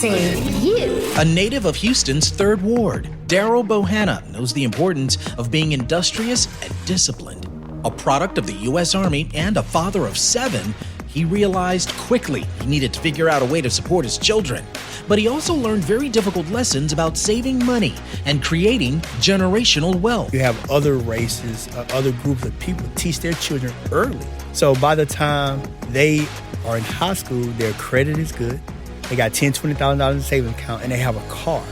You. A native of Houston's 3rd Ward, Daryl Bohanna knows the importance of being industrious and disciplined. A product of the U.S. Army and a father of 7, he realized quickly he needed to figure out a way to support his children. But he also learned very difficult lessons about saving money and creating generational wealth. You have other races, other groups of people teach their children early. So by the time they are in high school, their credit is good. They got $10,000, $20,000 in savings account, and they have a car.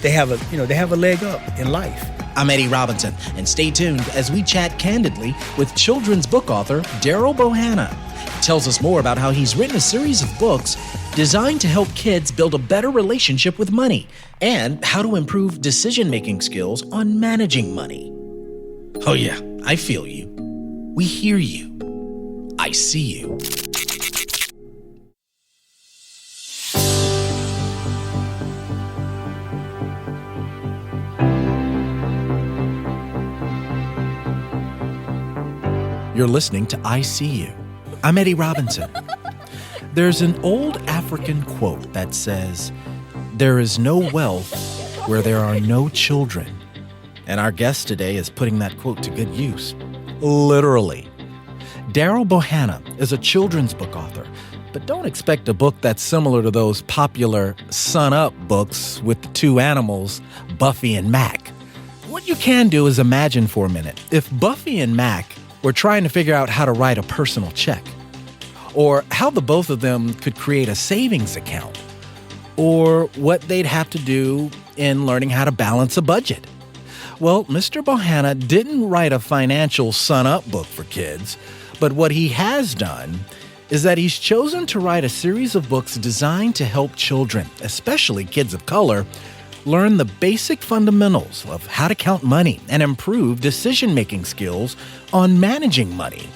They have a leg up in life. I'm Eddie Robinson, and stay tuned as we chat candidly with children's book author Daryl Bohanna. He tells us more about how he's written a series of books designed to help kids build a better relationship with money and how to improve decision-making skills on managing money. Oh yeah, I feel you. We hear you. I see you. You're listening to I See You. I'm Eddie Robinson. There's an old African quote that says, "There is no wealth where there are no children." And our guest today is putting that quote to good use. Literally. Daryl Bohanna is a children's book author, but don't expect a book that's similar to those popular Sun Up books with the 2 animals, Buffy and Mac. What you can do is imagine for a minute if Buffy and Mac were trying to figure out how to write a personal check, or how the both of them could create a savings account, or what they'd have to do in learning how to balance a budget. Well, Mr. Bohanna didn't write a financial Sun-Up book for kids, but what he has done is that he's chosen to write a series of books designed to help children, especially kids of color, learn the basic fundamentals of how to count money and improve decision-making skills on managing money.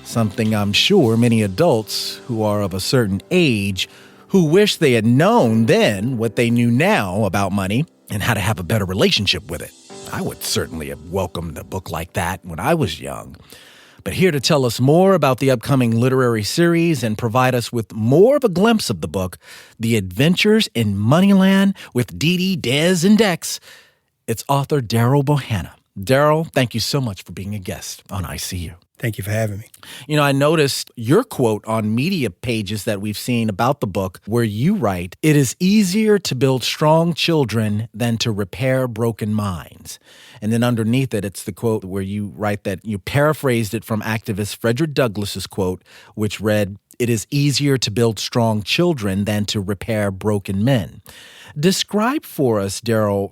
Something I'm sure many adults who are of a certain age who wish they had known then what they knew now about money and how to have a better relationship with it. I would certainly have welcomed a book like that when I was young. But here to tell us more about the upcoming literary series and provide us with more of a glimpse of the book, The Adventures in Moneyland with Dee Dee, Dez, and Dex, it's author Daryl Bohanna. Daryl, thank you so much for being a guest on I See You. Thank you for having me. You know, I noticed your quote on media pages that we've seen about the book where you write, "It is easier to build strong children than to repair broken minds." And then underneath it, it's the quote where you write that you paraphrased it from activist Frederick Douglass's quote, which read, "It is easier to build strong children than to repair broken men." Describe for us, Daryl,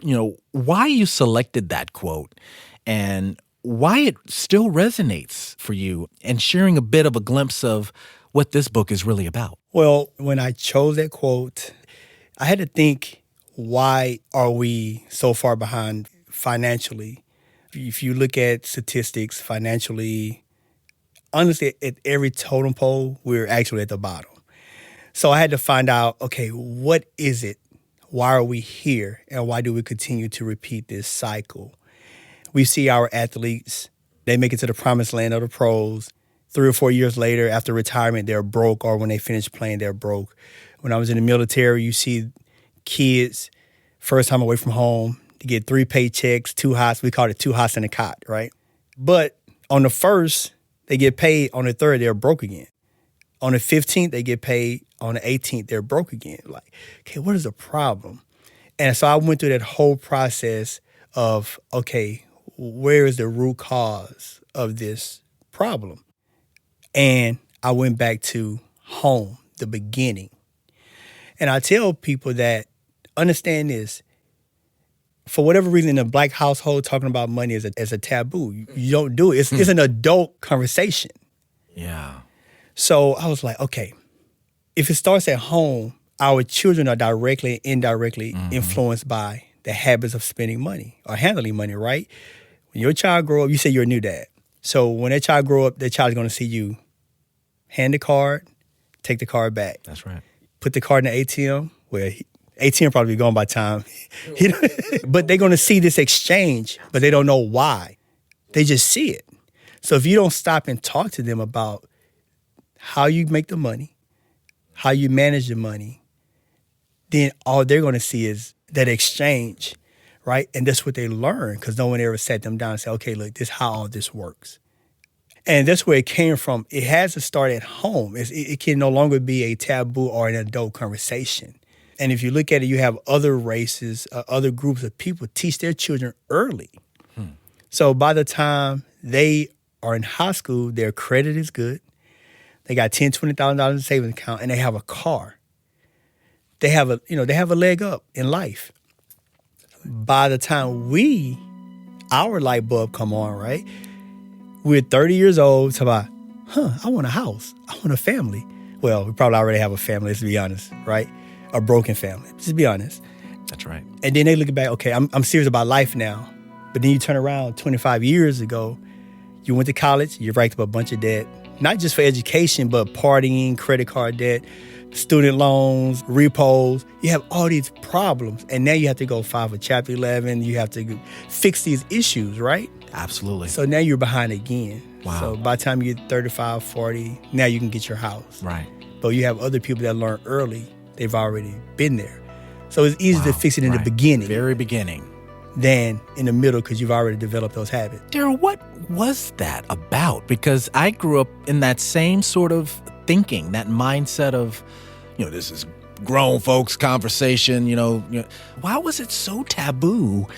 why you selected that quote and why it still resonates for you, and sharing a bit of a glimpse of what this book is really about. Well, when I chose that quote, I had to think, why are we so far behind financially? If you look at statistics financially, honestly, at every totem pole, we're actually at the bottom. So I had to find out, okay, what is it? Why are we here? And why do we continue to repeat this cycle? We see our athletes, they make it to the promised land of the pros. 3 or 4 years later, after retirement, they're broke, or when they finish playing, they're broke. When I was in the military, you see kids, first time away from home, to get 3 paychecks, 2 hots. We call it 2 hots and a cot, right? But on the first, they get paid. On the third, they're broke again. On the 15th, they get paid. On the 18th, they're broke again. Like, okay, what is the problem? And so I went through that whole process of, okay, where is the root cause of this problem? And I went back to home, the beginning. And I tell people that, understand this, for whatever reason, in a Black household, talking about money is a taboo. You don't do it. It's an adult conversation. Yeah. So I was like, okay, if it starts at home, our children are directly and indirectly influenced by the habits of spending money or handling money, right? When your child grow up, you say you're a new dad. So when that child grow up, that child is going to see you hand the card, take the card back. That's right. Put the card in the ATM, where ATM probably be gone by time. But they're going to see this exchange, but they don't know why. They just see it. So if you don't stop and talk to them about how you make the money, how you manage the money, then all they're going to see is that exchange, right? And that's what they learn because no one ever sat them down and said, okay, look, this is how all this works. And that's where it came from. It has to start at home. It can no longer be a taboo or an adult conversation. And if you look at it, you have other races, other groups of people teach their children early. So by the time they are in high school, their credit is good. They got $10,000, $20,000 in a savings account, and they have a car. They have a leg up in life. By the time our light bulb come on, right? We're 30 years old, talk about, I want a house. I want a family. Well, we probably already have a family, let's be honest, right? A broken family, just be honest. That's right. And then they look back, okay, I'm serious about life now. But then you turn around 25 years ago, you went to college, you racked up a bunch of debt, not just for education, but partying, credit card debt, student loans, repos. You have all these problems. And now you have to go file for Chapter 11. You have to fix these issues, right? Absolutely. So now you're behind again. Wow. So by the time you get 35, 40, now you can get your house. Right. But you have other people that learn early. They've already been there. So it's easy to fix it in the beginning. Very beginning. Than in the middle because you've already developed those habits. Daryl, what was that about? Because I grew up in that same sort of thinking, that mindset of, this is grown folks conversation, Why was it so taboo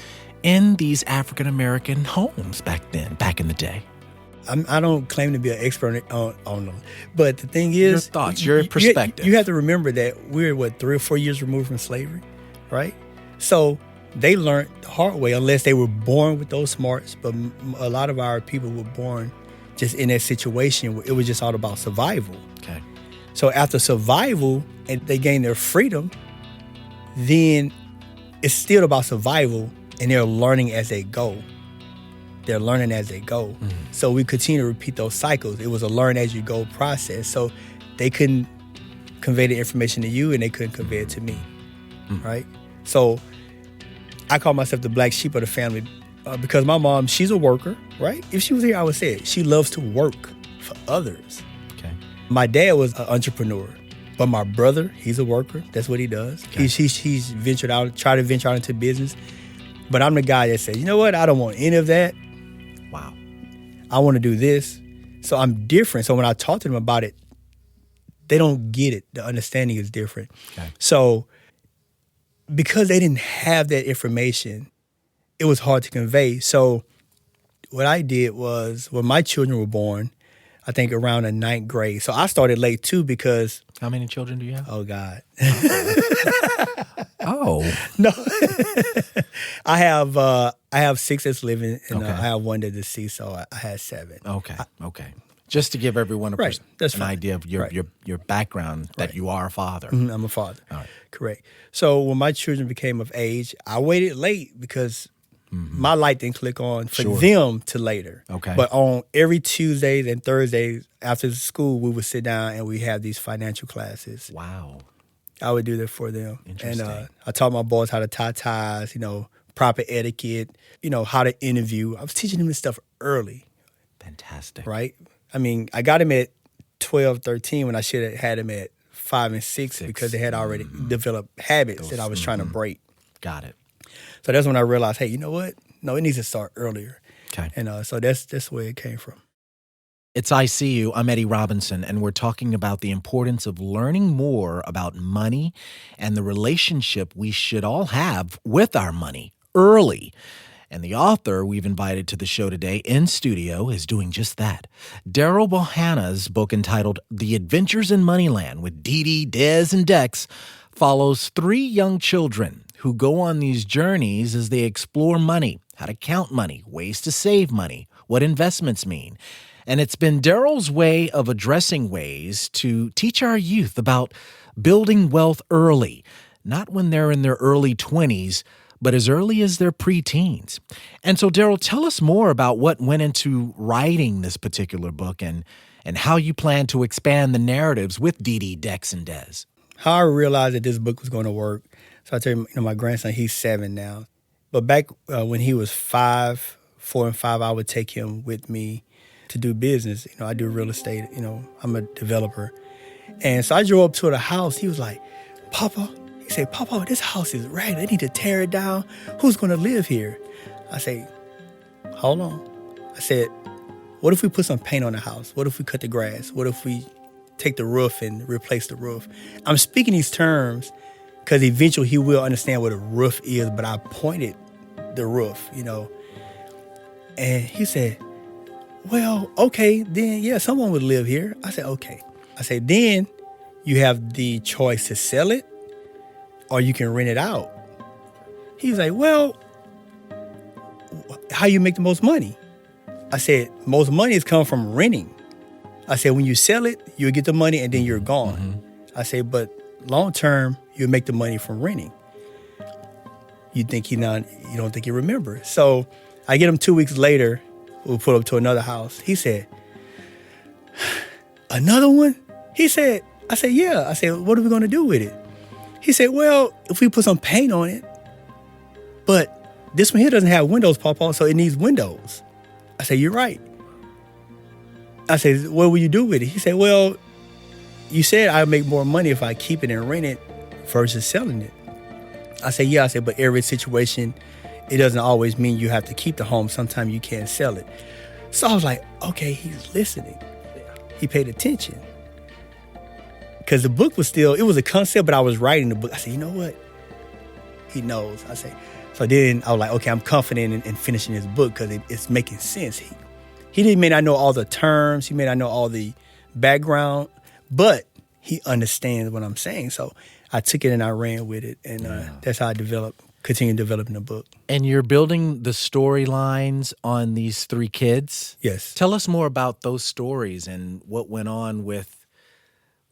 in these African-American homes back in the day? I don't claim to be an expert on them. But the thing is... Your thoughts, your perspective. You have to remember that we're, 3 or 4 years removed from slavery, right? So they learned the hard way unless they were born with those smarts. But a lot of our people were born just in that situation where it was just all about survival. Okay. So after survival and they gain their freedom, then it's still about survival and they're learning as they go. They're learning as they go. Mm-hmm. So we continue to repeat those cycles. It was a learn as you go process. So they couldn't convey the information to you and they couldn't convey it to me, right? So I call myself the black sheep of the family because my mom, she's a worker, right? If she was here, I would say it. She loves to work for others. Okay. My dad was an entrepreneur, but my brother, he's a worker. That's what he does. Okay. He's ventured out, tried to venture out into business. But I'm the guy that says, you know what? I don't want any of that. Wow. I want to do this. So I'm different. So when I talk to them about it, they don't get it. The understanding is different. Okay. So because they didn't have that information, it was hard to convey. So what I did was when my children were born, I think around the 9th grade. So I started late too because... How many children do you have? Oh, God. Oh. No. I have 6 that's living and Okay. I have 1 that's deceased, so I had 7. Okay. Just to give everyone an idea of your background, that you are a father. Mm-hmm, I'm a father. All right. Correct. So when my children became of age, I waited late because my light didn't click on for them to later. Okay. But on every Tuesdays and Thursdays after school, we would sit down and we have these financial classes. Wow. I would do that for them. Interesting. And I taught my boys how to tie ties, proper etiquette, how to interview. I was teaching them this stuff early. Fantastic. Right? I mean, I got them at 12, 13 when I should have had them at 5 and 6 because they had already developed habits that I was trying to break. Got it. So that's when I realized, hey, you know what? No, it needs to start earlier. Okay. And so that's where it came from. It's I See You. I'm Eddie Robinson, and we're talking about the importance of learning more about money and the relationship we should all have with our money early. And the author we've invited to the show today in studio is doing just that. Daryl Bohanna's book entitled The Adventures in Moneyland with Dee Dee, Dez, and Dex follows 3 young children who go on these journeys as they explore money, how to count money, ways to save money, what investments mean. And it's been Daryl's way of addressing ways to teach our youth about building wealth early, not when they're in their early 20s, but as early as their preteens. And so, Daryl, tell us more about what went into writing this particular book and how you plan to expand the narratives with Dee Dee, Dex, and Dez. How I realized that this book was going to work. So I tell you, my grandson, he's 7 now. But back when he was 4 and 5, I would take him with me to do business. I do real estate. I'm a developer. And so I drove up to the house. He was like, Papa, He said, Papa, this house is ragged. They need to tear it down. Who's going to live here? I say, hold on. I said, what if we put some paint on the house? What if we cut the grass? What if we take the roof and replace the roof? I'm speaking these terms because eventually he will understand what a roof is, but I pointed the roof, And he said, well, okay, then, yeah, someone would live here. I said, okay. I said, then you have the choice to sell it or you can rent it out. He was like, well, how you make the most money? I said, most money is coming from renting. I said, when you sell it, you'll get the money and then you're gone. Mm-hmm. I said, but long term, you'll make the money from renting. You don't think he remembers. So I get him 2 weeks later, we'll pull up to another house. He said, another one? I said, yeah. I said, what are we going to do with it? He said, well, if we put some paint on it, but this one here doesn't have windows, Papa, so it needs windows. I said, you're right. I said, what will you do with it? He said, well, you said I'd make more money if I keep it and rent it versus selling it. I said, yeah. I said, but every situation, it doesn't always mean you have to keep the home. Sometimes you can't sell it. So I was like, okay, he's listening. He paid attention. Because the book was it was a concept, but I was writing the book. I said, you know what? He knows. So then I was like, okay, I'm confident in finishing this book because it's making sense. He may not know all the terms. He may not know all the background, but he understands what I'm saying. So I took it and I ran with it. And that's how I continued developing the book. And you're building the storylines on these three kids? Yes. Tell us more about those stories and what went on with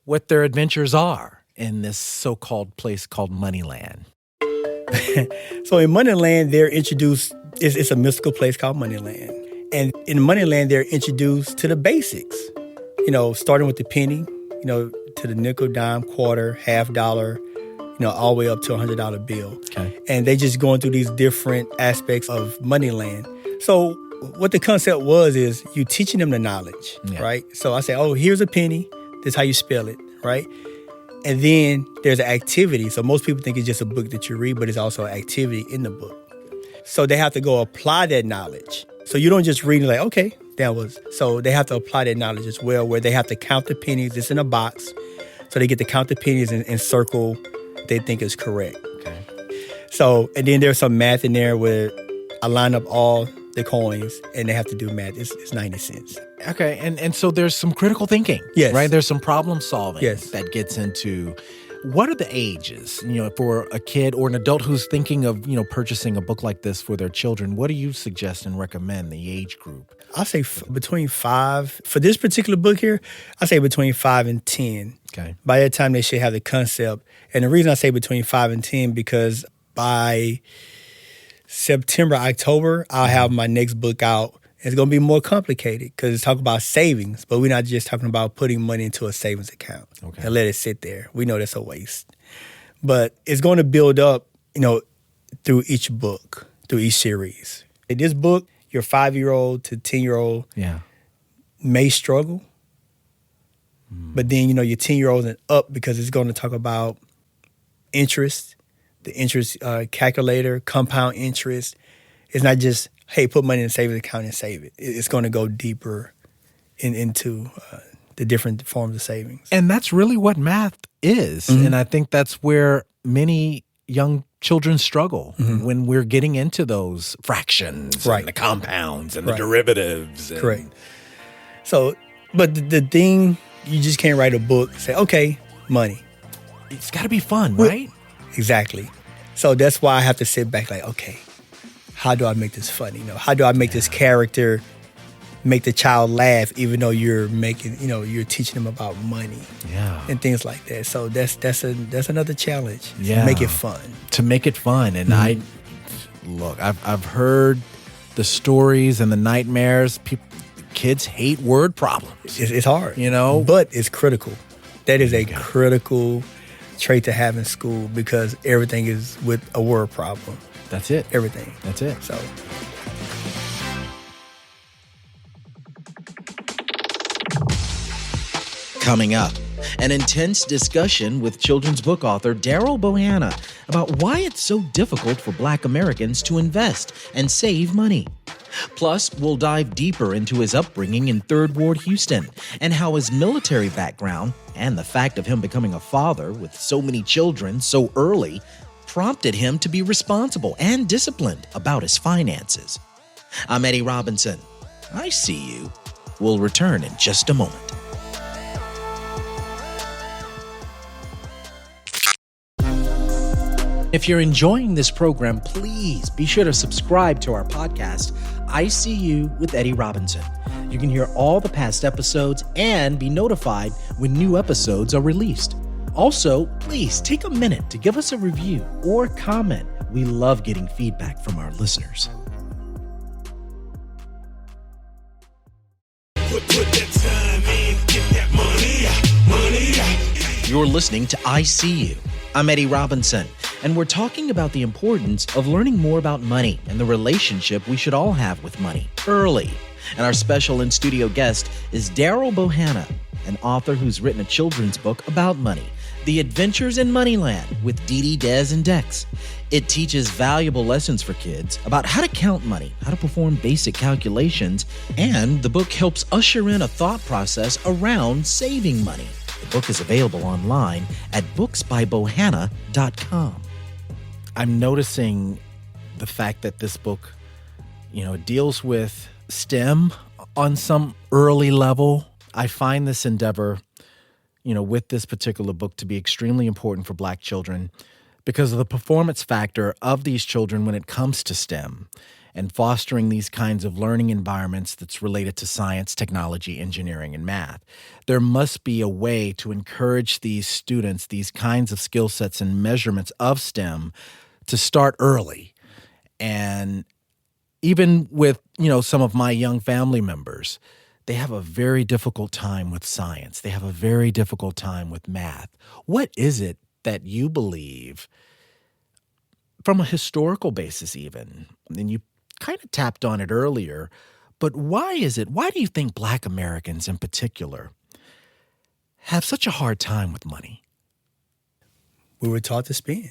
what their adventures are in this so-called place called Moneyland. So in Moneyland, they're introduced, it's a mystical place called Moneyland. And in Moneyland, they're introduced to the basics, starting with the penny, to the nickel, dime, quarter, half dollar, all the way up to a $100 bill. Okay. And they just going through these different aspects of Moneyland. So what the concept is you teaching them the knowledge, right? So I say, oh, here's a penny. This is how you spell it, right? And then there's an activity. So most people think it's just a book that you read, but it's also an activity in the book. So they have to go apply that knowledge. So you don't just read and like, okay, that was. So they have to apply that knowledge as well, where they have to count the pennies. It's in a box. So they get to count the pennies and circle what they think is correct. Okay. So, and then there's some math in there where I line up all the coins and they have to do math. It's 90 cents. Okay, and so there's some critical thinking, yes, right? There's some problem solving, yes, that gets into what are the ages, for a kid or an adult who's thinking of, purchasing a book like this for their children. What do you suggest and recommend the age group? I'll say between 5. For this particular book here, I say between 5 and 10. Okay. By that time, they should have the concept. And the reason I say between 5 and 10, because by September, October, I'll have my next book out. It's going to be more complicated because it's talking about savings, but we're not just talking about putting money into a savings account and let it sit there. We know that's a waste. But it's going to build up, through each book, through each series. In this book, your 5-year-old to 10-year-old may struggle. But then, your 10-year-old and up, because it's going to talk about interest, the interest calculator, compound interest. It's not just, hey, put money in a savings account and save it. It's going to go deeper into the different forms of savings. And that's really what math is. Mm-hmm. And I think that's where many young children struggle when we're getting into those fractions, right, and the compounds and the derivatives. Correct. So, but the thing, you just can't write a book and say, okay, money. It's got to be fun, right? Exactly. So that's why I have to sit back like, okay, how do I make this funny? How do I make this character make the child laugh, even though you're making, you're teaching them about money, and things like that. So that's another challenge. Yeah, make it fun. To make it fun, and I've heard the stories and the nightmares. Kids hate word problems. It's hard, but it's critical. That is a critical trait to have in school because everything is with a word problem. That's it. Everything. That's it. So. Coming up, An intense discussion with children's book author Daryl Bohanna about why it's so difficult for Black Americans to invest and save money. Plus, we'll dive deeper into his upbringing in Third Ward Houston and how his military background and the fact of him becoming a father with so many children so early prompted him to be responsible and disciplined about his finances. I'm Eddie Robinson. I See You. We'll return in just a moment. If you're enjoying this program, please be sure to subscribe to our podcast, I See You with Eddie Robinson. You can hear all the past episodes and be notified when new episodes are released. Also, please take a minute to give us a review or comment. We love getting feedback from our listeners. Put that time in, get that money. You're listening to I See You. I'm Eddie Robinson, and we're talking about the importance of learning more about money and the relationship we should all have with money early. And our special in-studio guest is Daryl Bohanna, an author who's written a children's book about money, The Adventures in Moneyland with Dee Dee, Des, and Dex. It teaches valuable lessons for kids about how to count money, how to perform basic calculations, and the book helps usher in a thought process around saving money. The book is available online at booksbybohanna.com. I'm noticing the fact that this book, deals with STEM on some early level. I find this endeavor, with this particular book to be extremely important for Black children because of the performance factor of these children when it comes to STEM and fostering these kinds of learning environments that's related to science, technology, engineering, and math. There must be a way to encourage these students, these kinds of skill sets and measurements of STEM to start early. And even with, some of my young family members, they have a very difficult time with science. They have a very difficult time with math. What is it that you believe, from a historical basis even, and you kind of tapped on it earlier, but why do you think Black Americans in particular have such a hard time with money? We were taught to spend.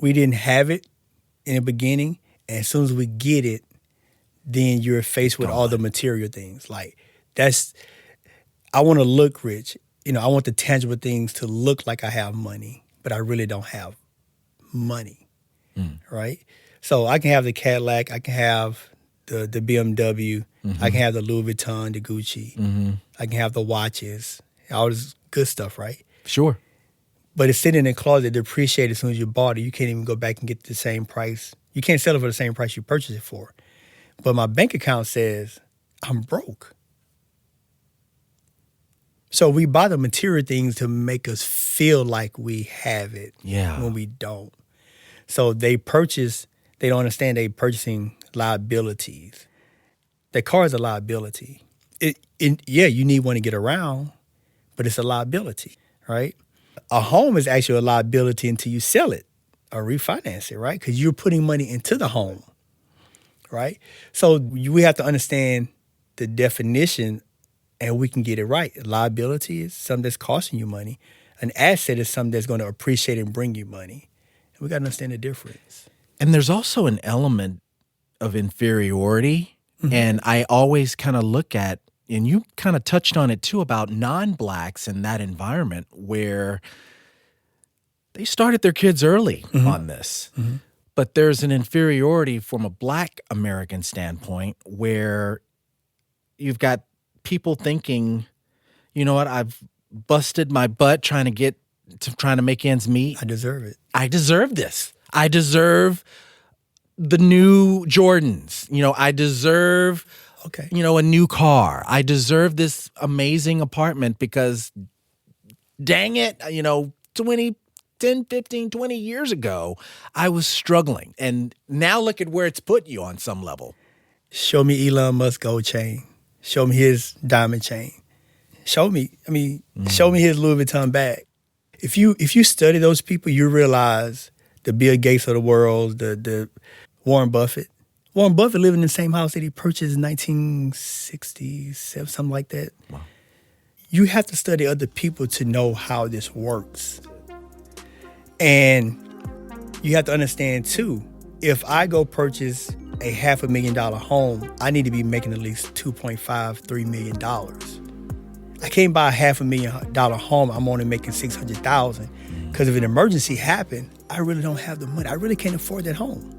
We didn't have it in the beginning, and as soon as we get it, then you're faced with all the material things. Like, I want to look rich. I want the tangible things to look like I have money, but I really don't have money, right? So I can have the Cadillac, I can have the BMW, I can have the Louis Vuitton, the Gucci, I can have the watches, all this good stuff, right? Sure. But it's sitting in a closet, depreciated as soon as you bought it. You can't even go back and get the same price. You can't sell it for the same price you purchased it for. But my bank account says I'm broke. So we buy the material things to make us feel like we have it when we don't. So they don't understand they're purchasing liabilities. The car is a liability. You need one to get around, but it's a liability, right? A home is actually a liability until you sell it or refinance it, right? Because you're putting money into the home, right? So we have to understand the definition and we can get it right. A liability is something that's costing you money. An asset is something that's going to appreciate and bring you money. And we got to understand the difference. And there's also an element of inferiority. And I always kind of look at, and you kind of touched on it too, about non-Blacks in that environment where they started their kids early on this. But there's an inferiority from a Black American standpoint where you've got people thinking, you know what, I've busted my butt trying to make ends meet. I deserve it. I deserve this. I deserve the new Jordans. I deserve, a new car. I deserve this amazing apartment because, dang it, 10, 15, 20 years ago, I was struggling. And now look at where it's put you on some level. Show me Elon Musk gold chain. Show me his diamond chain. Show me his Louis Vuitton bag. If you study those people, you realize the Bill Gates of the world, the Warren Buffett. Warren Buffett lived in the same house that he purchased in 1967, something like that. Wow. you have to study other people to know how this works. And you have to understand too, if I go purchase a $500,000 home, I need to be making at least $2.5, $3 million. I can't buy a $500,000 home, I'm only making $600,000. Because if an emergency happened, I really don't have the money. I really can't afford that home.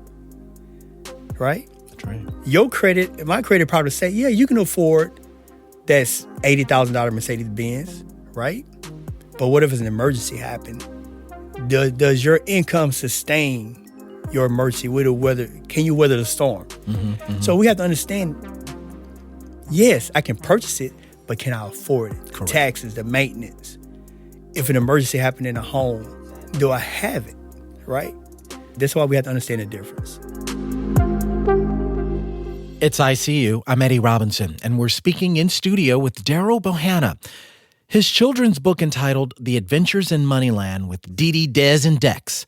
Right? That's right. Your credit, my credit probably say, yeah, you can afford that's $80,000 Mercedes-Benz, right? But what if it's an emergency happened? Does your income sustain your emergency? Can you weather the storm? So we have to understand, yes, I can purchase it, but can I afford it? Correct. Taxes, the maintenance. If an emergency happened in a home, do I have it, right? That's why we have to understand the difference. It's ICU. I'm Eddie Robinson, and we're speaking in studio with Daryl Bohanna. His children's book entitled The Adventures in Moneyland with Dee Dee, Des, and Dex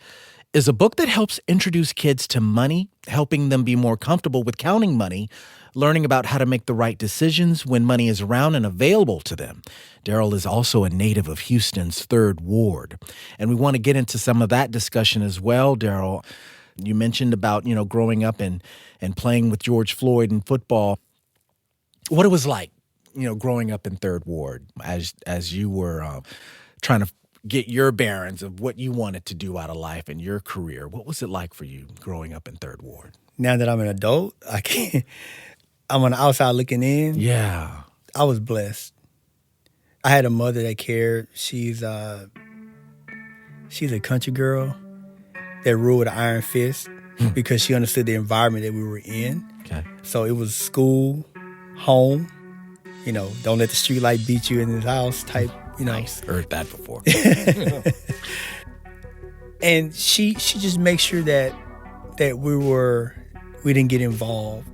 is a book that helps introduce kids to money, helping them be more comfortable with counting money, learning about how to make the right decisions when money is around and available to them. Daryl is also a native of Houston's 3rd Ward, and we want to get into some of that discussion as well, Daryl. You mentioned about, growing up and playing with George Floyd in football. What it was like, growing up in 3rd Ward as you were trying to get your bearings of what you wanted to do out of life and your career. What was it like for you growing up in 3rd Ward? Now that I'm an adult, I'm on the outside looking in. Yeah. I was blessed. I had a mother that cared. She's a country girl that ruled with an iron fist because she understood the environment that we were in. Okay. So it was school, home, don't let the street light beat you in this house type, Nice. Heard that before. And she just makes sure that we didn't get involved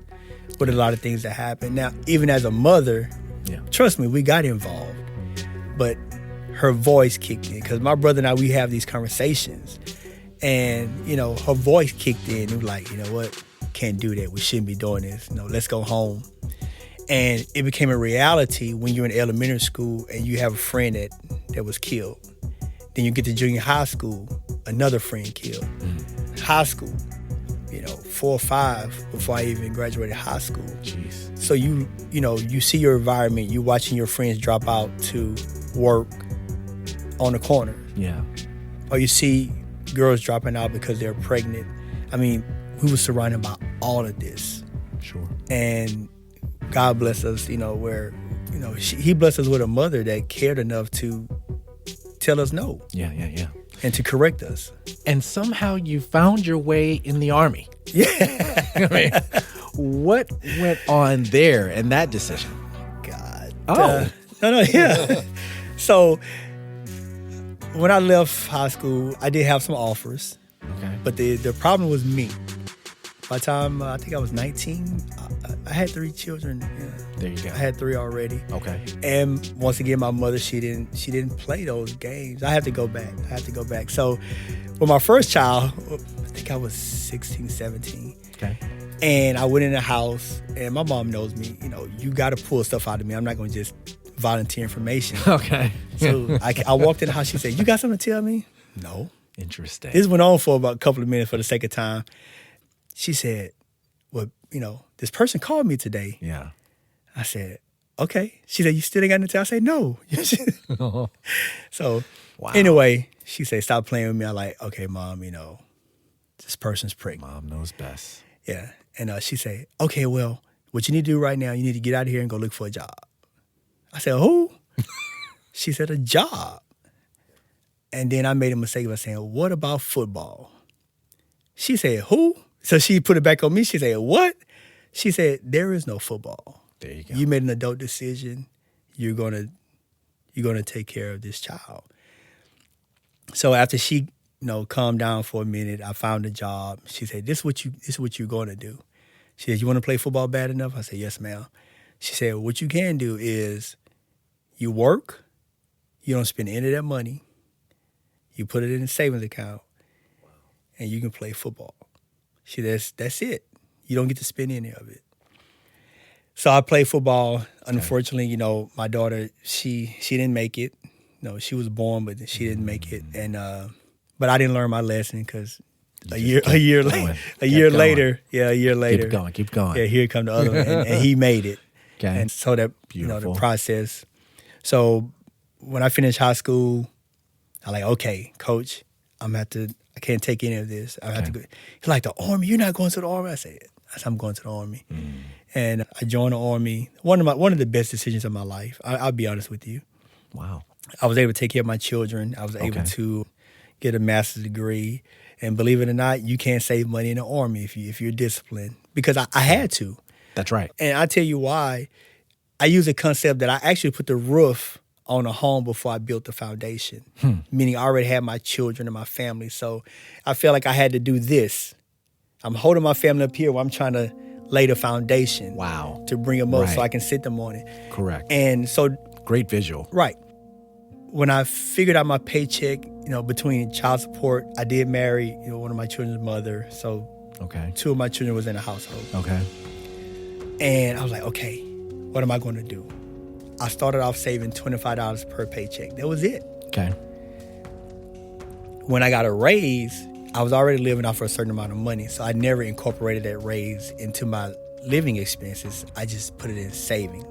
with a lot of things that happened. Now, even as a mother, trust me, we got involved. But her voice kicked in because my brother and I, we have these conversations. And, her voice kicked in. It was like, you know what? Can't do that. We shouldn't be doing this. Let's go home. And it became a reality when you're in elementary school and you have a friend that was killed. Then you get to junior high school, another friend killed. High school, 4 or 5 before I even graduated high school. Jeez. So you see your environment, you watching your friends drop out to work on the corner. Yeah. Or you see girls dropping out because they're pregnant. I mean, we were surrounded by all of this. Sure. And God bless us, where, he blessed us with a mother that cared enough to tell us no. Yeah. And to correct us. And somehow you found your way in the Army. Yeah. I mean, what went on there in that decision? God. Oh. No, yeah. So when I left high school, I did have some offers. Okay. But the problem was me. By the time I think I was 19, I had 3 children. There you go. I had 3 already. Okay. And once again, my mother, she didn't play those games. I had to go back. So with my first child, I think I was 16, 17. Okay. And I went in the house, and my mom knows me. You got to pull stuff out of me. I'm not going to just volunteer information. Okay. So I walked in the house. She said, "You got something to tell me?" No. Interesting. This went on for about a couple of minutes for the sake of time. She said, "Well, this person called me today." Yeah. I said, "Okay." She said, "You still ain't got nothing to tell?" I said, "No." So Wow. anyway, she said, "Stop playing with me." I'm like, "Okay, Mom, this person's pregnant." Mom knows best. Yeah. And she said, "Okay, well, what you need to do right now, you need to get out of here and go look for a job." I said, "Who?" She said, "A job." And then I made a mistake by saying, "What about football?" She said, "Who?" So she put it back on me. She said, "What?" She said, "There is no football. There you go. You made an adult decision. You're gonna take care of this child." So after she, calmed down for a minute, I found a job. She said, This is what you're gonna do. She said, "You want to play football bad enough?" I said, "Yes, ma'am." She said, "What you can do is you work, you don't spend any of that money, you put it in a savings account, and you can play football." She said, that's it. You don't get to spend any of it. So I played football. Unfortunately, you know, my daughter, she didn't make it. No, she was born, but she didn't make it. And but I didn't learn my lesson because a year later, a year later, Keep going. yeah, here come the other one, and he made it. Okay. And so that you know Beautiful. the process. So when I finished high school, I like, okay, coach, I can't take any of this. I have to go. He's like, the Army? You're not going to the Army? I said, I'm going to the Army. And I joined the Army. One of the best decisions of my life. I'll be honest with you. Wow. I was able to take care of my children. I was able to get a master's degree. And believe it or not, you can't save money in the Army if you're disciplined. Because I had to. That's right. And I tell you why. I use a concept that I actually put the roof on a home before I built the foundation. Meaning I already had my children and my family. So I felt like I had to do this. I'm holding my family up here while I'm trying to lay the foundation. Wow. To bring them up so Right. I can sit them on it. Correct. And so, Great visual. right. When I figured out my paycheck, you know, between child support, I did marry, you know, one of my children's mother. So Okay. 2 of my children was in the household. Okay. And I was like, okay, what am I going to do? I started off saving $25 per paycheck. That was it. Okay. When I got a raise, I was already living off for a certain amount of money. So I never incorporated that raise into my living expenses. I just put it in savings.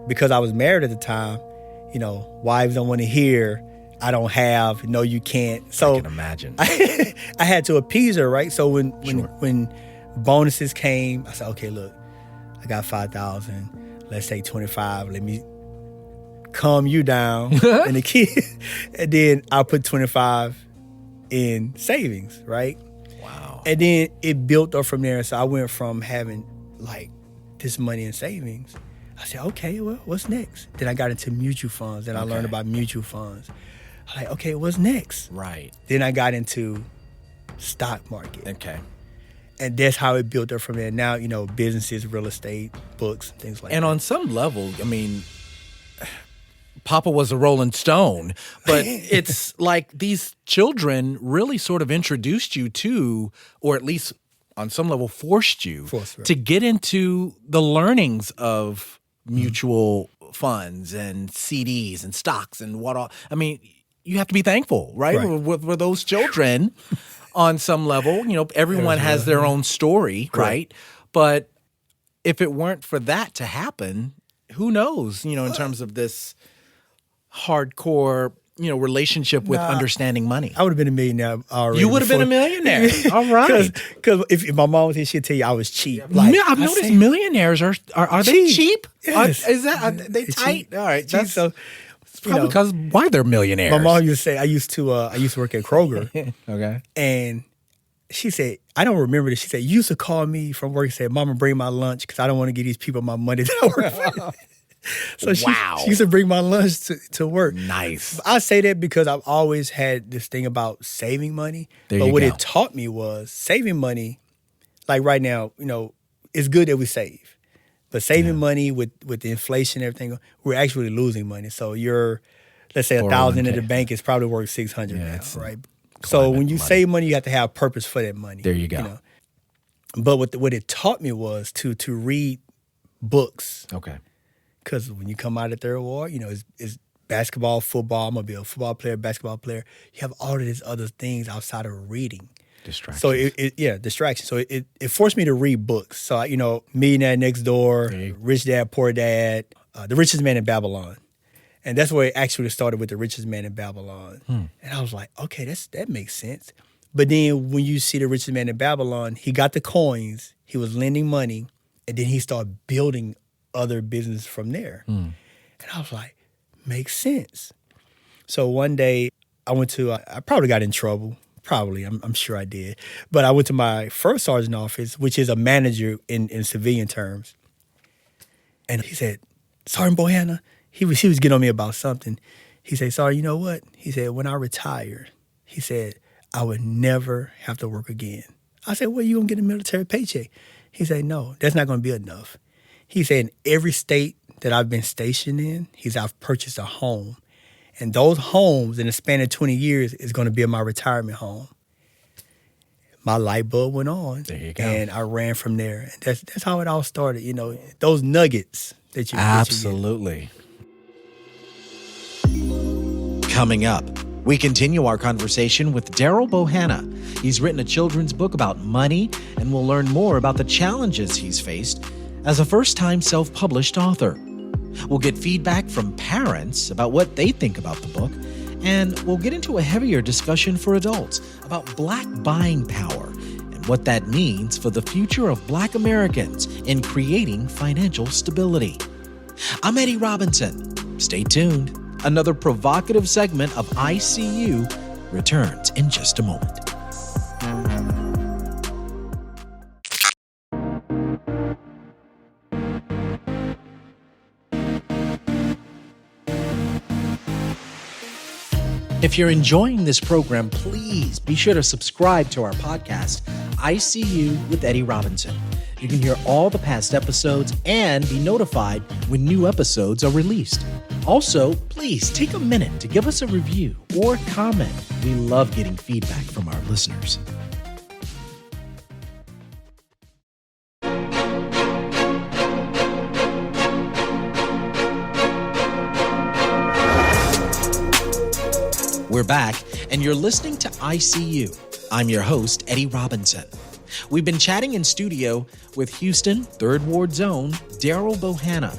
Because I was married at the time, you know, wives don't want to hear, I don't have, no, you can't. So I can imagine. I had to appease her, right? So when Sure. when bonuses came, I said, okay, look, I got 5,000. Let's take 25. Let me calm you down and the kid, and then I'll put 25 in savings, right? Wow. And then it built up from there. So I went from having like this money in savings. I said, okay, well, what's next? Then I got into mutual funds. and I learned about mutual funds. I'm like, okay, what's next? Right. Then I got into stock market. Okay. And that's how it built up from there. Now, you know, businesses, real estate, books, things like And that. on some level, I mean, Papa was a Rolling Stone, but it's like these children really sort of introduced you to, or at least on some level forced you Forced, right. to get into the learnings of mutual funds and CDs and stocks and what all. I mean, you have to be thankful, right? Right. With those children on some level. You know, everyone has their own story, right? But if it weren't for that to happen, who knows, you know, in terms of this hardcore, you know, relationship with understanding money. I would have been a millionaire already. You would have been a millionaire. All right. Because if my mom was here, she'd tell you I was cheap. I've noticed millionaires are they cheap? Yes. Are they They're tight? cheap. All right. Cheap. That's So, probably because why they're millionaires. my mom used to say, I used to work at Kroger. Okay. And she said, I don't remember this. She said, you used to call me from work and say, Mama, bring my lunch because I don't want to give these people my money that I work for. So she used to bring my lunch to work. Nice. I say that because I've always had this thing about saving money. There but you what go. it taught me was saving money, like right now, you know, it's good that we save. But saving money with the inflation and everything, we're actually losing money. So let's say 1,000 in the 401k. bank is probably worth 600 Yeah, now, it's right? So when you save money, you have to have a purpose for that money. There you go. know? But what it taught me was to read books. Okay. Because when you come out of third ward, you know, it's basketball, football. I'm going to be a football player, basketball player. You have all of these other things outside of reading. Distraction. So, distraction. So it forced me to read books. So, you know, Millionaire Next Door, Rich Dad, Poor Dad, The Richest Man in Babylon. And that's where it actually started with The Richest Man in Babylon. And I was like, okay, that makes sense. But then when you see The Richest Man in Babylon, he got the coins, he was lending money, and then he started building other business from there. And I was like, makes sense. So one day I went to, I probably got in trouble. Probably, I'm sure I did. But I went to my first sergeant office, which is a manager in civilian terms. And he said, Sergeant Bohanna, he was getting on me about something. He said, Sergeant, you know what? He said, when I retire, he said, I would never have to work again. I said, well, you going to get a military paycheck? He said, no, that's not going to be enough. He said, in every state that I've been stationed in, I've purchased a home. And those homes in the span of 20 years is going to be my retirement home. my light bulb went on. There you go. And I ran from there. And that's how it all started, those nuggets that you Absolutely. Coming up, we continue our conversation with Daryl Bohanna. He's written a children's book about money, and we'll learn more about the challenges he's faced as a first-time self-published author. We'll get feedback from parents about what they think about the book, and we'll get into a heavier discussion for adults about Black buying power and what that means for the future of Black Americans in creating financial stability. I'm Eddie Robinson. Stay tuned. Another provocative segment of ICU returns in just a moment. If you're enjoying this program, please be sure to subscribe to our podcast, ICU with Eddie Robinson. You can hear all the past episodes and be notified when new episodes are released. Also, please take a minute to give us a review or comment. We love getting feedback from our listeners. We're back, and you're listening to ICU. I'm your host, Eddie Robinson. We've been chatting in studio with Houston, Third Ward Zone, Daryl Bohanna.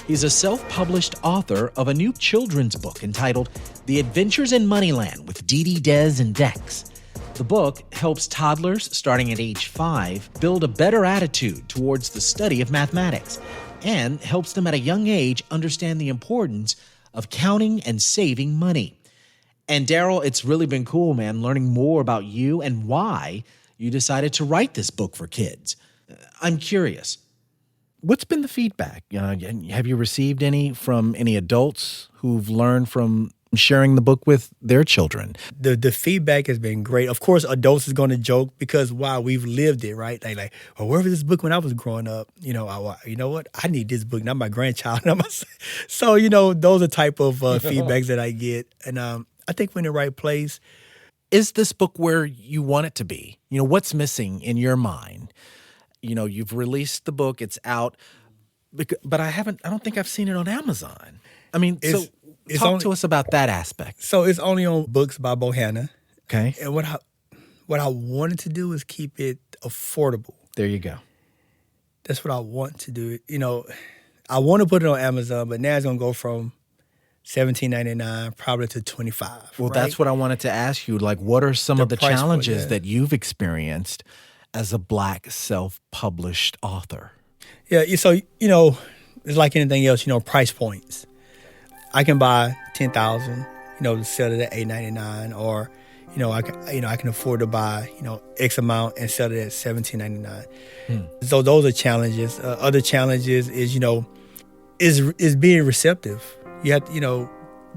He's a self-published author of a new children's book entitled The Adventures in Moneyland with Dee Dee, Des, and Dex. The book helps toddlers starting at age 5 build a better attitude towards the study of mathematics and helps them at a young age understand the importance of counting and saving money. And Daryl, it's really been cool, man, learning more about you and why you decided to write this book for kids. I'm curious, what's been the feedback? Have you received any from any adults who've learned from sharing the book with their children? The feedback has been great. Of course, adults is going to joke because, wow, we've lived it, right? They like, well, where was this book when I was growing up? You know what? I need this book, not my grandchild. So, those are type of feedbacks that I get. And I think we're in the right place. Is this book where you want it to be? What's missing in your mind? You've released the book, it's out, but I don't think I've seen it on Amazon. Talk to us about that aspect. So it's only on Books by Bohanna. Okay. And what I wanted to do is keep it affordable. There you go. That's what I want to do. I want to put it on Amazon, but now it's going to go from $17.99 probably to $25. Well, right? That's what I wanted to ask you. Like, what are some of the challenges that you've experienced as a Black self-published author? Yeah, so, it's like anything else, price points. I can buy $10,000, sell it at $8.99, or, I can afford to buy, X amount and sell it at $17.99. So those are challenges. Other challenges is, is being receptive. You have to,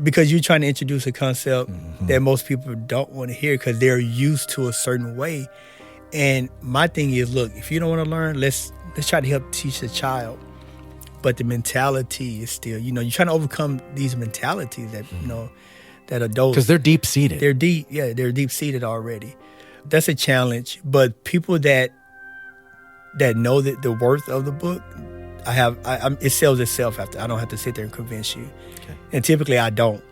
because you're trying to introduce a concept that most people don't want to hear because they're used to a certain way. And my thing is, look, if you don't want to learn, let's try to help teach the child. But the mentality is still, you're trying to overcome these mentalities that, that adults. Because they're deep-seated. They're deep-seated already. That's a challenge. But people that know the worth of the book, it sells itself after. I don't have to sit there and convince you. Okay. And typically I don't.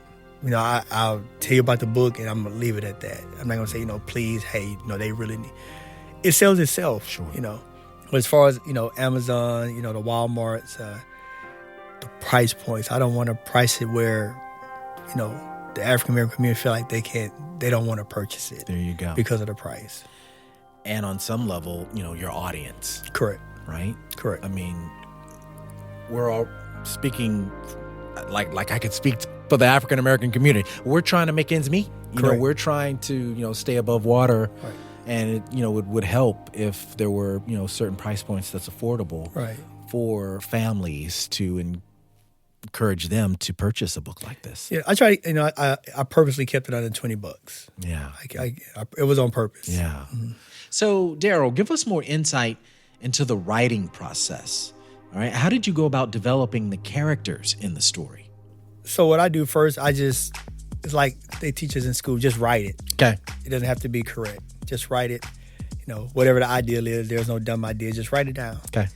I'll tell you about the book and I'm going to leave it at that. I'm not going to say, please, hey, they really need. It sells itself, sure. But as far as, Amazon, the Walmarts, the price points, I don't want to price it where, the African-American community feel like they don't want to purchase it. There you go. Because of the price. And on some level, your audience. Correct. Right? Correct. We're all speaking like I could speak for the African-American community. We're trying to make ends meet. We're trying to, stay above water. Right. And it, it would help if there were, certain price points that's affordable for families to encourage them to purchase a book like this. Yeah, I try. I purposely kept it under $20. Yeah, it was on purpose. Yeah. Mm-hmm. So, Daryl, give us more insight into the writing process. All right, how did you go about developing the characters in the story? So what I do first, it's like they teach us in school, just write it. Okay. It doesn't have to be correct. Just write it. whatever the ideal is, there's no dumb idea. Just write it down. Okay.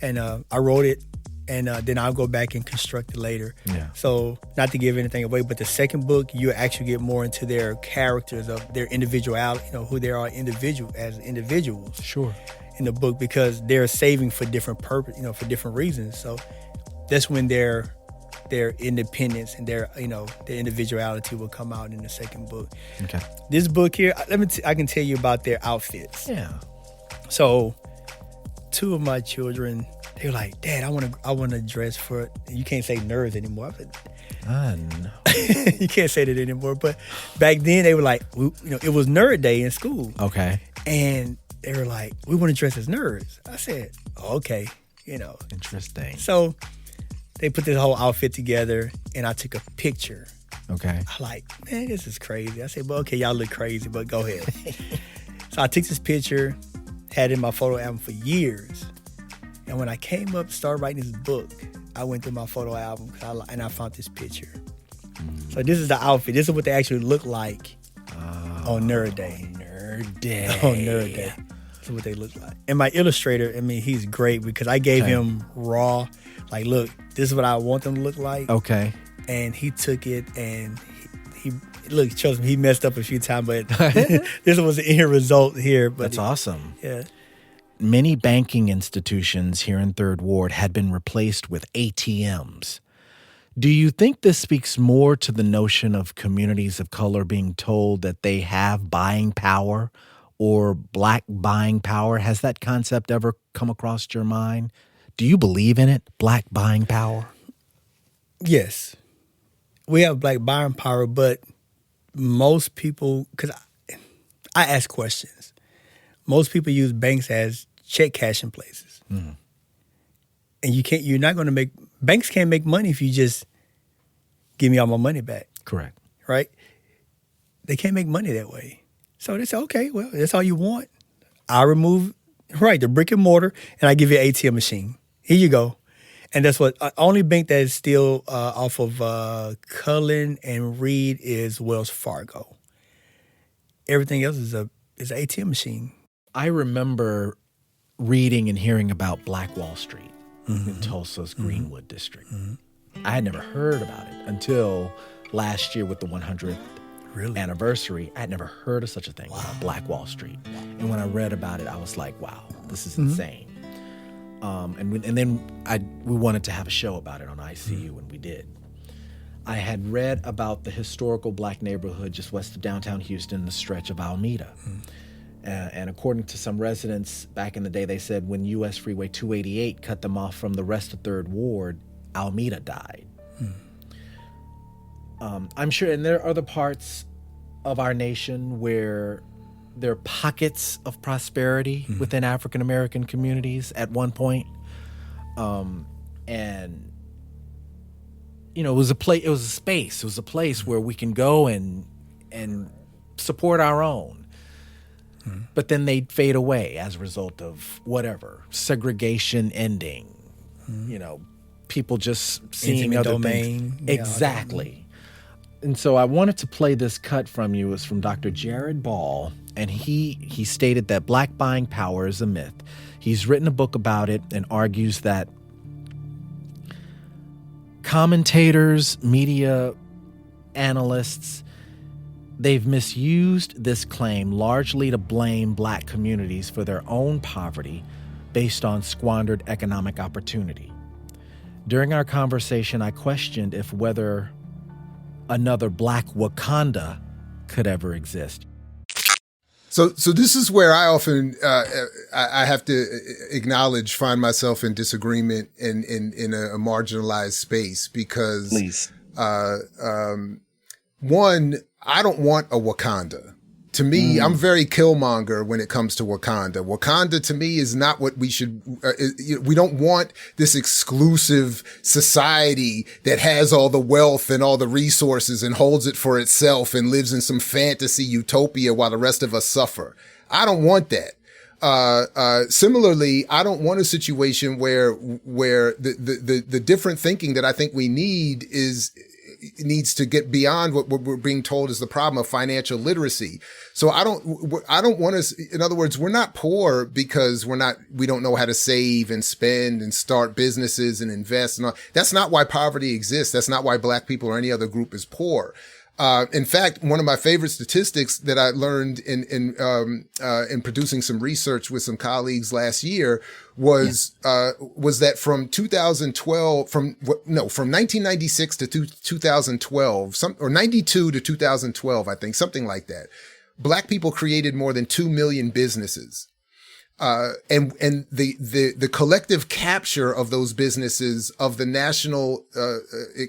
And I wrote it, and then I'll go back and construct it later. Yeah. So not to give anything away, but the second book, you actually get more into their characters, of their individuality, who they are as individuals. Sure. In the book, because they're saving for different purpose, for different reasons. So that's when their independence and their individuality will come out in the second book. Okay. This book here, I can tell you about their outfits. Yeah. So, two of my children, they were like, "Dad, I want to dress for." You can't say nerds anymore. No. You can't say that anymore. But back then, they were like, it was Nerd Day in school, Okay. and they were like, "We want to dress as nerds." I said, "Okay, Interesting. So they put this whole outfit together, and I took a picture. Okay. I like, man, this is crazy. I said, well, okay, y'all look crazy, but go ahead. So I took this picture, had it in my photo album for years. And when I came up to start writing this book, I went through my photo album and I found this picture. So this is the outfit. This is what they actually look like on Nerd Day. Nerd Day. On Nerd Day. This is what they look like. And my illustrator, he's great because I gave him raw, like, look, this is what I want them to look like. Okay. And he took it and he trust me, he messed up a few times, but this was the end result here. But That's awesome. Yeah. Many banking institutions here in Third Ward had been replaced with ATMs. Do you think this speaks more to the notion of communities of color being told that they have buying power or Black buying power? Has that concept ever come across your mind? Do you believe in it, Black buying power? Yes. We have Black buying power, but most people, because I ask questions, most people use banks as check cashing places. Mm-hmm. And banks can't make money if you just give me all my money back. Correct. Right? They can't make money that way. So they say, okay, well, that's all you want. I'll remove, the brick and mortar, and I give you an ATM machine. Here you go. And that's what, only bank that is still off of Cullen and Reed is Wells Fargo. Everything else is an ATM machine. I remember reading and hearing about Black Wall Street in Tulsa's Greenwood district. I had never heard about it until last year with the 100th anniversary. I had never heard of such a thing, Black Wall Street. And when I read about it, I was like, wow, this is insane. And then we wanted to have a show about it on ICU, and we did. I had read about the historical Black neighborhood just west of downtown Houston, the stretch of Alameda. And according to some residents back in the day, they said when U.S. Freeway 288 cut them off from the rest of Third Ward, Alameda died. I'm sure, and there are other parts of our nation where there are pockets of prosperity within African American communities at one point. And it was a space where we can go and support our own. But then they'd fade away as a result of whatever, segregation ending, people just seeing Intimate other domain. things. Exactly. And so I wanted to play this cut from you. It's from Dr. Jared Ball, and he stated that Black buying power is a myth. He's written a book about it and argues that commentators, media analysts, they've misused this claim largely to blame Black communities for their own poverty based on squandered economic opportunity. During our conversation, I questioned if whether another Black Wakanda could ever exist. So this is where I often I have to find myself in disagreement in a marginalized space because Please. One, I don't want a Wakanda. To me, I'm very Killmonger when it comes to Wakanda. Wakanda to me is not what we should, we don't want this exclusive society that has all the wealth and all the resources and holds it for itself and lives in some fantasy utopia while the rest of us suffer. I don't want that. Similarly, I don't want a situation where the different thinking that I think we need is, needs to get beyond what we're being told is the problem of financial literacy. So I don't want us, in other words, we're not poor because we don't know how to save and spend and start businesses and invest and all. That's not why poverty exists. That's not why Black people or any other group is poor. In fact, one of my favorite statistics that I learned in producing some research with some colleagues last year was that from 2012, from 1996 to 2012, or 92 to 2012, I think, something like that, Black people created more than 2 million businesses. And the collective capture of those businesses of the national,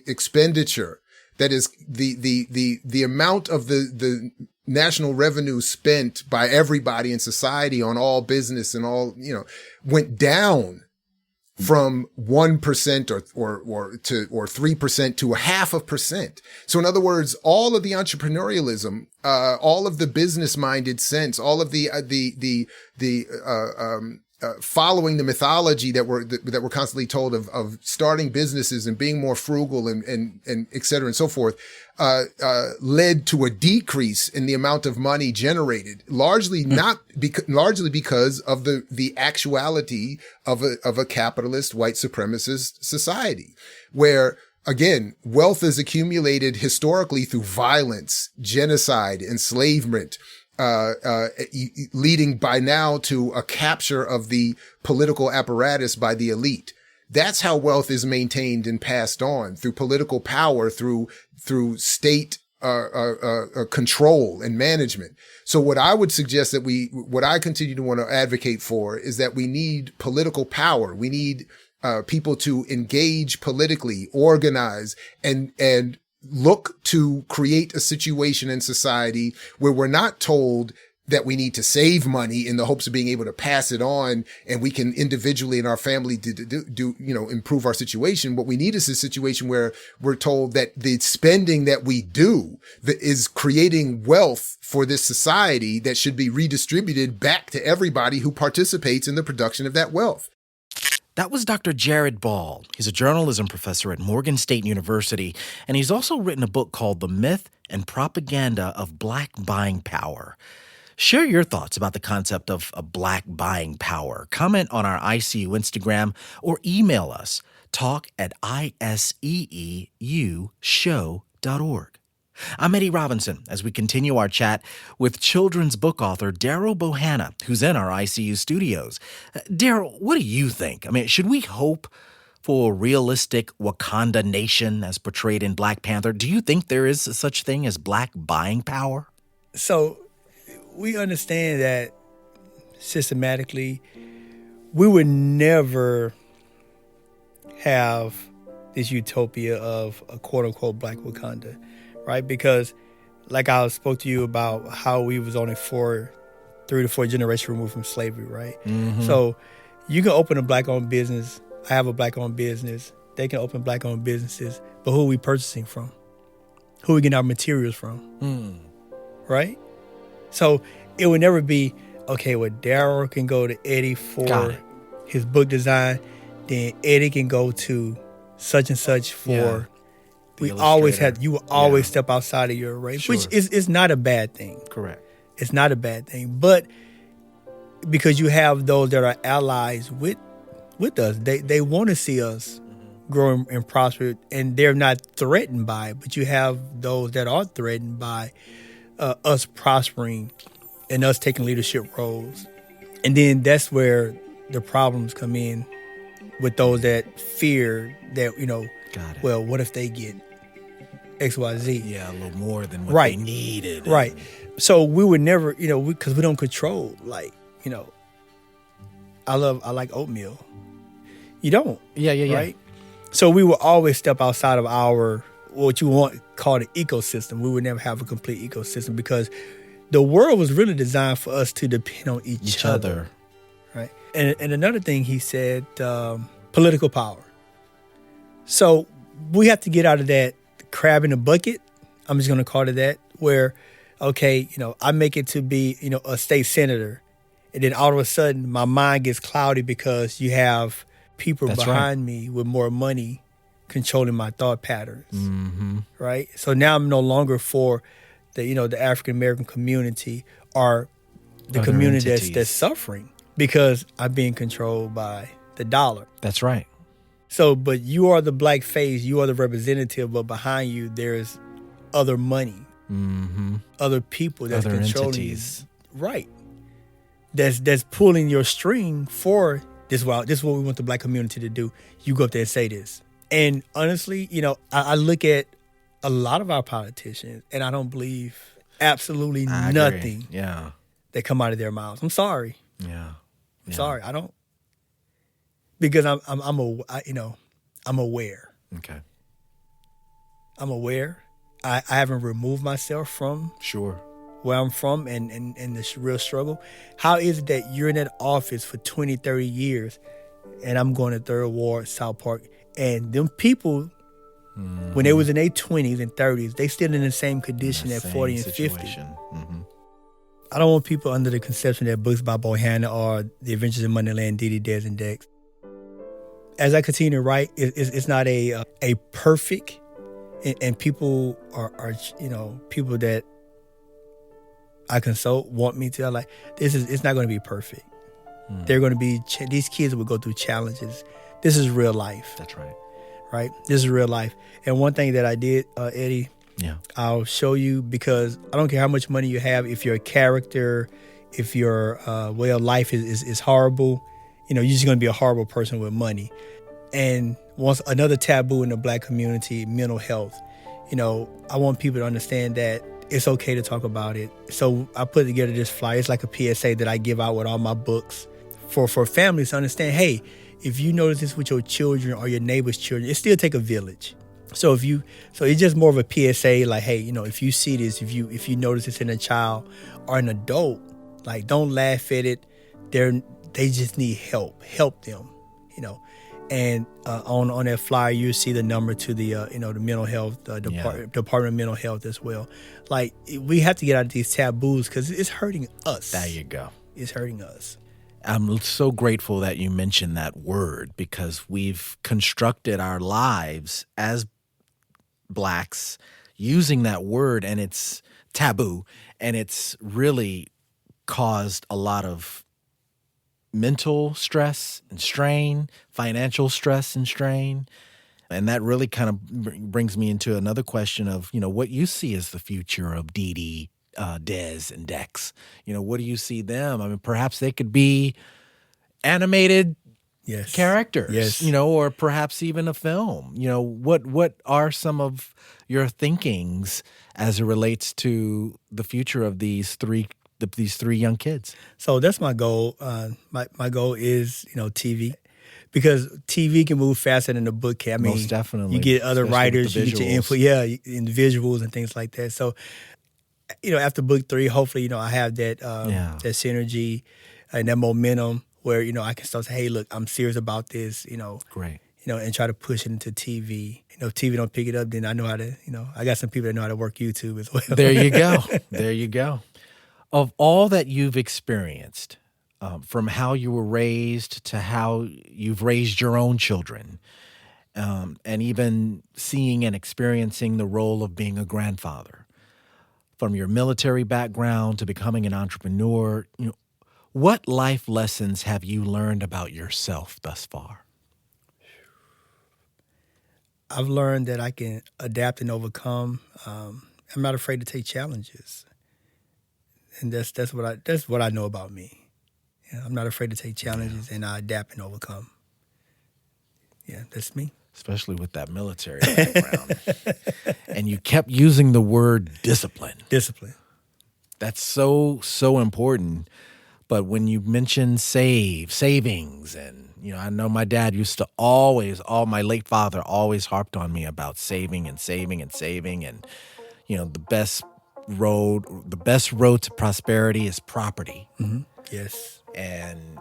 expenditure, that is the amount of the national revenue spent by everybody in society on all business and all, went down from 1% or 3% to 0.5%. So in other words, all of the entrepreneurialism, all of the business minded sense, all of the following the mythology that we're constantly told of starting businesses and being more frugal and et cetera and so forth, led to a decrease in the amount of money generated, largely because of the actuality of a capitalist white supremacist society, where again, wealth is accumulated historically through violence, genocide, enslavement, leading by now to a capture of the political apparatus by the elite. That's how wealth is maintained and passed on, through political power, through state control and management. So what I would suggest what I continue to want to advocate for is that we need political power. We need people to engage politically, organize, and look to create a situation in society where we're not told that we need to save money in the hopes of being able to pass it on, and we can individually in our family do improve our situation. What we need is a situation where we're told that the spending that we do that is creating wealth for this society that should be redistributed back to everybody who participates in the production of that wealth. That was Dr. Jared Ball. He's a journalism professor at Morgan State University, and he's also written a book called The Myth and Propaganda of Black Buying Power. Share your thoughts about the concept of a black buying power. Comment on our ICU Instagram or email us, talk@iseeushow.org. I'm Eddie Robinson as we continue our chat with children's book author Daryl Bohanna, who's in our ICU studios. Daryl, what do you think? I mean, should we hope for a realistic Wakanda nation as portrayed in Black Panther? Do you think there is such thing as black buying power? So we understand that systematically we would never have this utopia of a quote-unquote black Wakanda. Right, because like I spoke to you about how we was only 3 to 4 generations removed from slavery, right? Mm-hmm. So you can open a black-owned business. I have a black-owned business. They can open black-owned businesses. But who are we purchasing from? Who are we getting our materials from? Right? So it would never be, okay, well, Daryl can go to Eddie for his book design. Then Eddie can go to such and such for... Yeah. You will always step outside of your race, which is not a bad thing. Correct. It's not a bad thing. But because you have those that are allies with us, they want to see us grow and prosper, and they're not threatened by it. But you have those that are threatened by us prospering and us taking leadership roles. And then that's where the problems come in with those that fear that, well, what if they get XYZ? Yeah, a little more than what they needed. Right. So we would never, because we don't control, I like oatmeal. You don't. Yeah. Right? So we will always step outside of our, what you want called an ecosystem. We would never have a complete ecosystem because the world was really designed for us to depend on each other. Right. And another thing he said, political power. So we have to get out of that crab in a bucket. I'm just going to call it that, where, okay, I make it to be, a state senator. And then all of a sudden my mind gets cloudy because you have people behind me with more money controlling my thought patterns. Right? So now I'm no longer for the African American community or the Other community entities. that's suffering because I'm being controlled by the dollar. That's right. So, but you are the black face, you are the representative, but behind you there's other money, other people that's Other controlling entities. you. Right. That's pulling your string for this. Well, this is what we want the black community to do. You go up there and say this. And honestly, I look at a lot of our politicians and I don't believe absolutely I agree. nothing Yeah. that come out of their mouths. I'm sorry. Yeah. I'm sorry. I don't, because I'm aware. Okay. I'm aware. I haven't removed myself from Sure. where I'm from and this real struggle. How is it that you're in that office for 20, 30 years and I'm going to Third Ward, South Park, and them people, when they was in their 20s and 30s, they still in the same condition at 40 and 50. Mm-hmm. I don't want people under the conception that books by Bohanna or The Adventures in Moneyland, Didi, Des, and Dex. As I continue to write, it's not a perfect, and people are people that I consult want me to. I'm like, it's not going to be perfect. They're going to be these kids will go through challenges. This is real life, That's right. right? This is real life. And one thing that I did, Eddie, Yeah. I'll show you, because I don't care how much money you have. If your character, if your way of life is horrible, you're just going to be a horrible person with money. And once another taboo in the black community, mental health. I want people to understand that it's okay to talk about it. So I put together this flyer. It's like a PSA that I give out with all my books for families to understand, hey, if you notice this with your children or your neighbor's children, it still take a village. So it's just more of a PSA, like, hey, if you see this, if you notice this in a child or an adult, like, don't laugh at it. They just need help. Help them, And on that flyer, you see the number to the the mental health Department of Mental Health as well. Like, we have to get out of these taboos because it's hurting us. There you go. It's hurting us. I'm so grateful that you mentioned that word, because we've constructed our lives as blacks using that word, and it's taboo, and it's really caused a lot of mental stress and strain, financial stress and strain. And that really kind of brings me into another question of, what you see as the future of Didi, Des, and Dex. What do you see them? I mean, perhaps they could be animated Yes. characters, Yes. Or perhaps even a film. What are some of your thinkings as it relates to the future of these three young kids? So that's my goal. My goal is, TV, because TV can move faster than the book can. I mean, Most definitely. You get other Especially with writers, the you get your visuals. input, and visuals and things like that. So, after book 3, hopefully, I have that that synergy and that momentum where, I can start to say, hey, look, I'm serious about this, Great. and try to push it into TV. If TV don't pick it up, then I know how to, I got some people that know how to work YouTube as well. There you go. There you go. Of all that you've experienced, from how you were raised to how you've raised your own children, and even seeing and experiencing the role of being a grandfather, from your military background to becoming an entrepreneur, what life lessons have you learned about yourself thus far? I've learned that I can adapt and overcome. I'm not afraid to take challenges, and that's what I know about me. I'm not afraid to take challenges, and I adapt and overcome. Yeah, that's me. Especially with that military background. And you kept using the word discipline. Discipline. That's so important. But when you mention savings, and, I know my dad used to my late father always harped on me about saving and saving and saving. And, the best road to prosperity is property. Mm-hmm. Yes. And,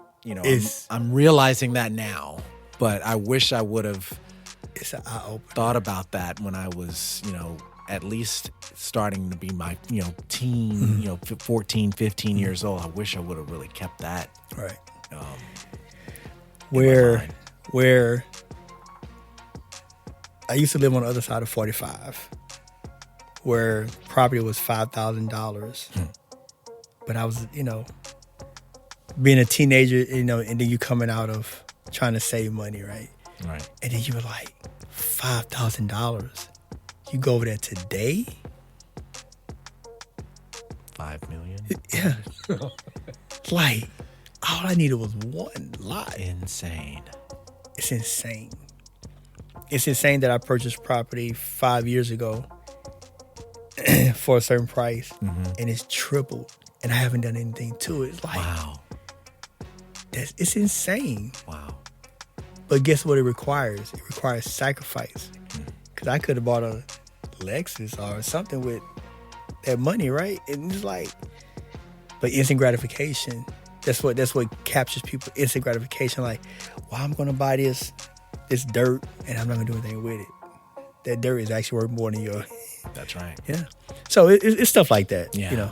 I'm realizing that now, but I wish I would have It's an eye-opener. thought about that when I was, at least starting to be my, teen, 14, 15 years old. I wish I would have really kept that. Right. in my Where mind. I used to live on the other side of 45, where property was $5,000. But I was, being a teenager, and then you coming out of trying to save money, right? Right. And then you were like, $5,000. You go over there today? $5 million. Yeah. Like, all I needed was one lot. Insane. It's insane. It's insane that I purchased property 5 years ago for a certain price, and it's tripled, and I haven't done anything to it. It's like, Wow. it's insane. Wow. But guess what it requires? It requires sacrifice. Because I could have bought a Lexus or something with that money, right? And it's like, but instant gratification. That's what captures people. Instant gratification. Like, well, I'm going to buy this dirt, and I'm not going to do anything with it. That dirt is actually worth more than your. That's right. Yeah. So it's stuff like that. Yeah.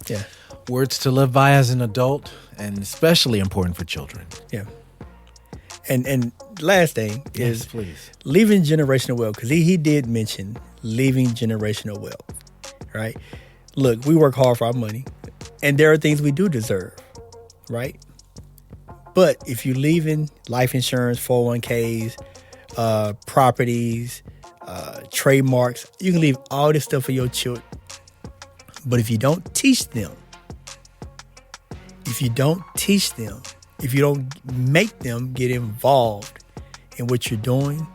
Yeah. Words to live by as an adult, and especially important for children. Yeah. And last thing Yes, is please. leaving generational wealth, because he did mention leaving generational wealth, right? Look, we work hard for our money, and there are things we do deserve, right? But if you're leaving life insurance, 401ks, properties, trademarks, you can leave all this stuff for your children. But if you don't teach them, if you don't make them get involved in what you're doing,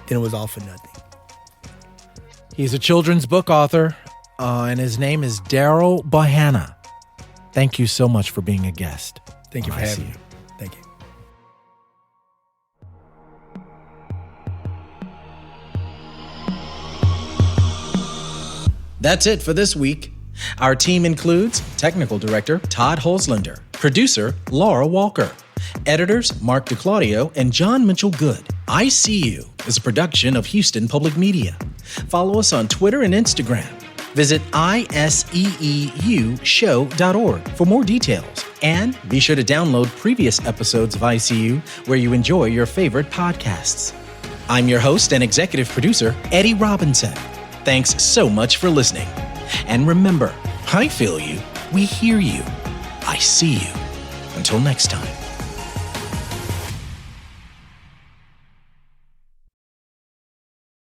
then it was all for nothing. He's a children's book author, and his name is Daryl Bohanna. Thank you so much for being a guest. Thank you for having me. Thank you. That's it for this week. Our team includes Technical Director Todd Holzlander, Producer Laura Walker, Editors Mark DeClaudio and John Mitchell Good. I See You is a production of Houston Public Media. Follow us on Twitter and Instagram. Visit iseeushow.org for more details. And be sure to download previous episodes of ICU where you enjoy your favorite podcasts. I'm your host and executive producer, Eddie Robinson. Thanks so much for listening. And remember, I feel you, we hear you, I see you. Until next time.